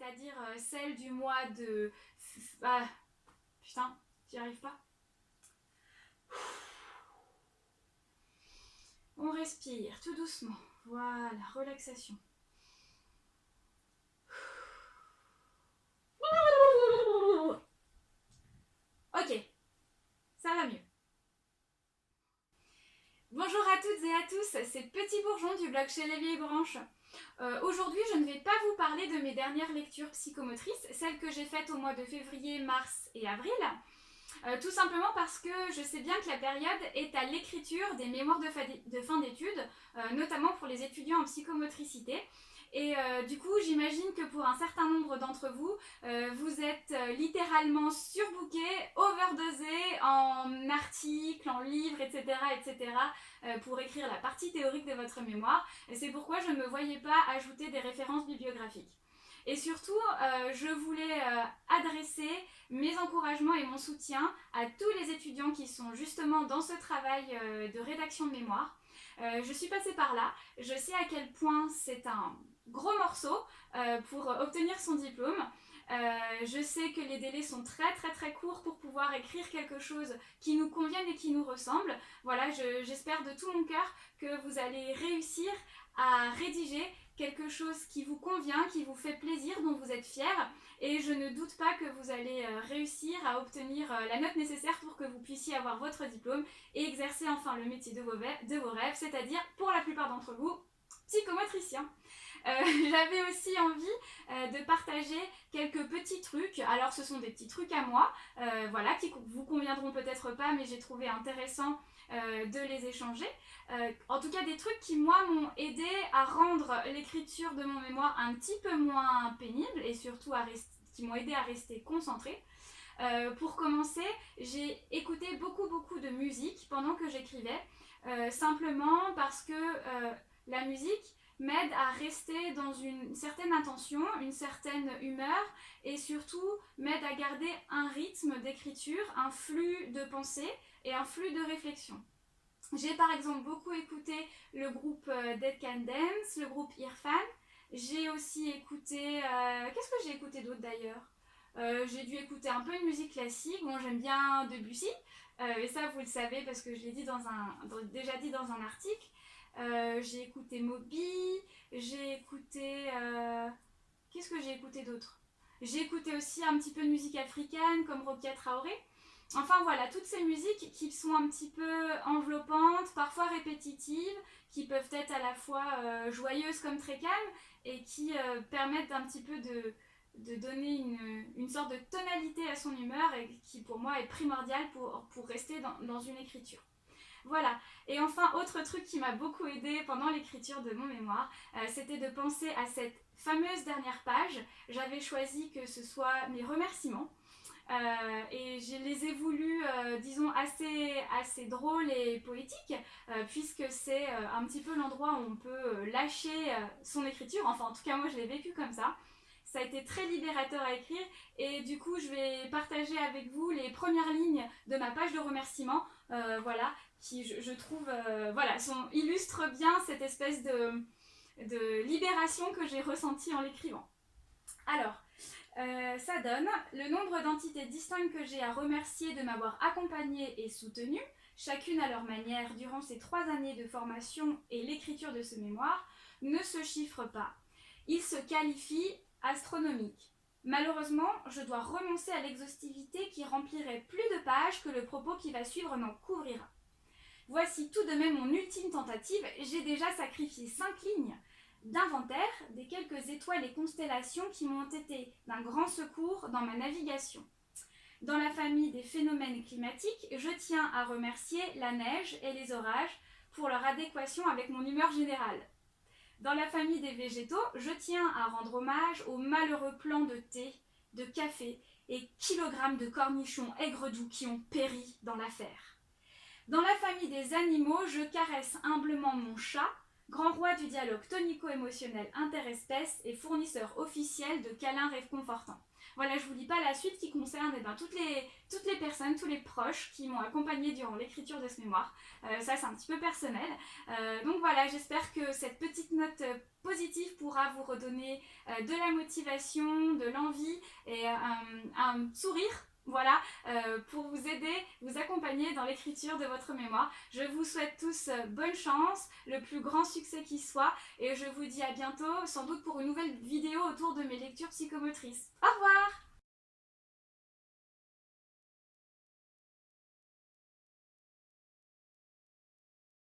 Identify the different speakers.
Speaker 1: c'est-à-dire celle du mois de... Ah, putain, j'y arrive pas. On respire tout doucement. Voilà, relaxation. Ok, ça va mieux. Bonjour à toutes et à tous, c'est Petit Bourgeon du blog Chez les Vieilles Branches. Aujourd'hui, je ne vais pas vous parler de mes dernières lectures psychomotrices, celles que j'ai faites au mois de février, mars et avril. Tout simplement parce que je sais bien que la période est à l'écriture des mémoires de fin d'études, notamment pour les étudiants en psychomotricité. Et du coup, j'imagine que pour un certain nombre d'entre vous, vous êtes littéralement surbookés, overdosés en articles, en livres, etc., etc., pour écrire la partie théorique de votre mémoire. Et c'est pourquoi je ne me voyais pas ajouter des références bibliographiques. Et surtout, je voulais adresser mes encouragements et mon soutien à tous les étudiants qui sont justement dans ce travail de rédaction de mémoire. Je suis passée par là, je sais à quel point c'est un gros morceau pour obtenir son diplôme. Je sais que les délais sont très courts pour pouvoir écrire quelque chose qui nous convienne et qui nous ressemble. Voilà, j'espère de tout mon cœur que vous allez réussir à rédiger quelque chose qui vous convient, qui vous fait plaisir, dont vous êtes fier, et je ne doute pas que vous allez réussir à obtenir la note nécessaire pour que vous puissiez avoir votre diplôme et exercer enfin le métier de vos rêves, c'est-à-dire pour la plupart d'entre vous, psychomotricien. J'avais aussi envie de partager quelques petits trucs. Alors ce sont des petits trucs à moi, voilà, qui vous conviendront peut-être pas, mais j'ai trouvé intéressant de les échanger. En tout cas des trucs qui moi m'ont aidé à rendre l'écriture de mon mémoire un petit peu moins pénible et surtout qui m'ont aidé à rester concentrée. Pour commencer, j'ai écouté beaucoup de musique pendant que j'écrivais, simplement parce que la musique m'aide à rester dans une certaine intention, une certaine humeur, et surtout m'aide à garder un rythme d'écriture, un flux de pensée et un flux de réflexion. J'ai par exemple beaucoup écouté le groupe Dead Can Dance, le groupe Irfan. J'ai aussi écouté... Qu'est-ce que j'ai écouté d'autre d'ailleurs ? J'ai dû écouter un peu de musique classique. Bon, j'aime bien Debussy, et ça vous le savez parce que je l'ai dit déjà dit dans un article. J'ai écouté Moby, j'ai écouté... Qu'est-ce que j'ai écouté d'autre ? J'ai écouté aussi un petit peu de musique africaine comme Rokia Traoré. Enfin voilà, toutes ces musiques qui sont un petit peu enveloppantes, parfois répétitives, qui peuvent être à la fois joyeuses comme très calmes et qui permettent un petit peu de donner une sorte de tonalité à son humeur et qui pour moi est primordiale pour rester dans une écriture. Voilà, et enfin autre truc qui m'a beaucoup aidé pendant l'écriture de mon mémoire, c'était de penser à cette fameuse dernière page. J'avais choisi que ce soit mes remerciements. Et je les ai voulus, disons, assez drôles et poétiques, puisque c'est un petit peu l'endroit où on peut lâcher son écriture. Enfin, en tout cas, moi, je l'ai vécu comme ça. Ça a été très libérateur à écrire et du coup, je vais partager avec vous les premières lignes de ma page de remerciements, voilà, qui, je trouve, voilà, illustrent bien cette espèce de libération que j'ai ressentie en l'écrivant. Alors, ça donne le nombre d'entités distinctes que j'ai à remercier de m'avoir accompagnée et soutenue, chacune à leur manière, durant ces 3 années de formation et l'écriture de ce mémoire, ne se chiffre pas. Il se qualifie astronomique. Malheureusement, je dois renoncer à l'exhaustivité qui remplirait plus de pages que le propos qui va suivre n'en couvrira. Voici tout de même mon ultime tentative, j'ai déjà sacrifié 5 lignes d'inventaire des quelques étoiles et constellations qui m'ont été d'un grand secours dans ma navigation. Dans la famille des phénomènes climatiques, je tiens à remercier la neige et les orages pour leur adéquation avec mon humeur générale. Dans la famille des végétaux, je tiens à rendre hommage aux malheureux plants de thé, de café et kilogrammes de cornichons aigre-doux qui ont péri dans l'affaire. Dans la famille des animaux, je caresse humblement mon chat, grand roi du dialogue tonico-émotionnel interespèce et fournisseur officiel de câlins réconfortants. Voilà, je vous lis pas la suite qui concerne toutes les personnes, tous les proches qui m'ont accompagnée durant l'écriture de ce mémoire. Ça, c'est un petit peu personnel. Donc voilà, j'espère que cette petite note positive pourra vous redonner de la motivation, de l'envie et un sourire. Voilà, pour vous aider, vous accompagner dans l'écriture de votre mémoire. Je vous souhaite tous bonne chance, le plus grand succès qui soit, et je vous dis à bientôt, sans doute pour une nouvelle vidéo autour de mes lectures psychomotrices. Au revoir!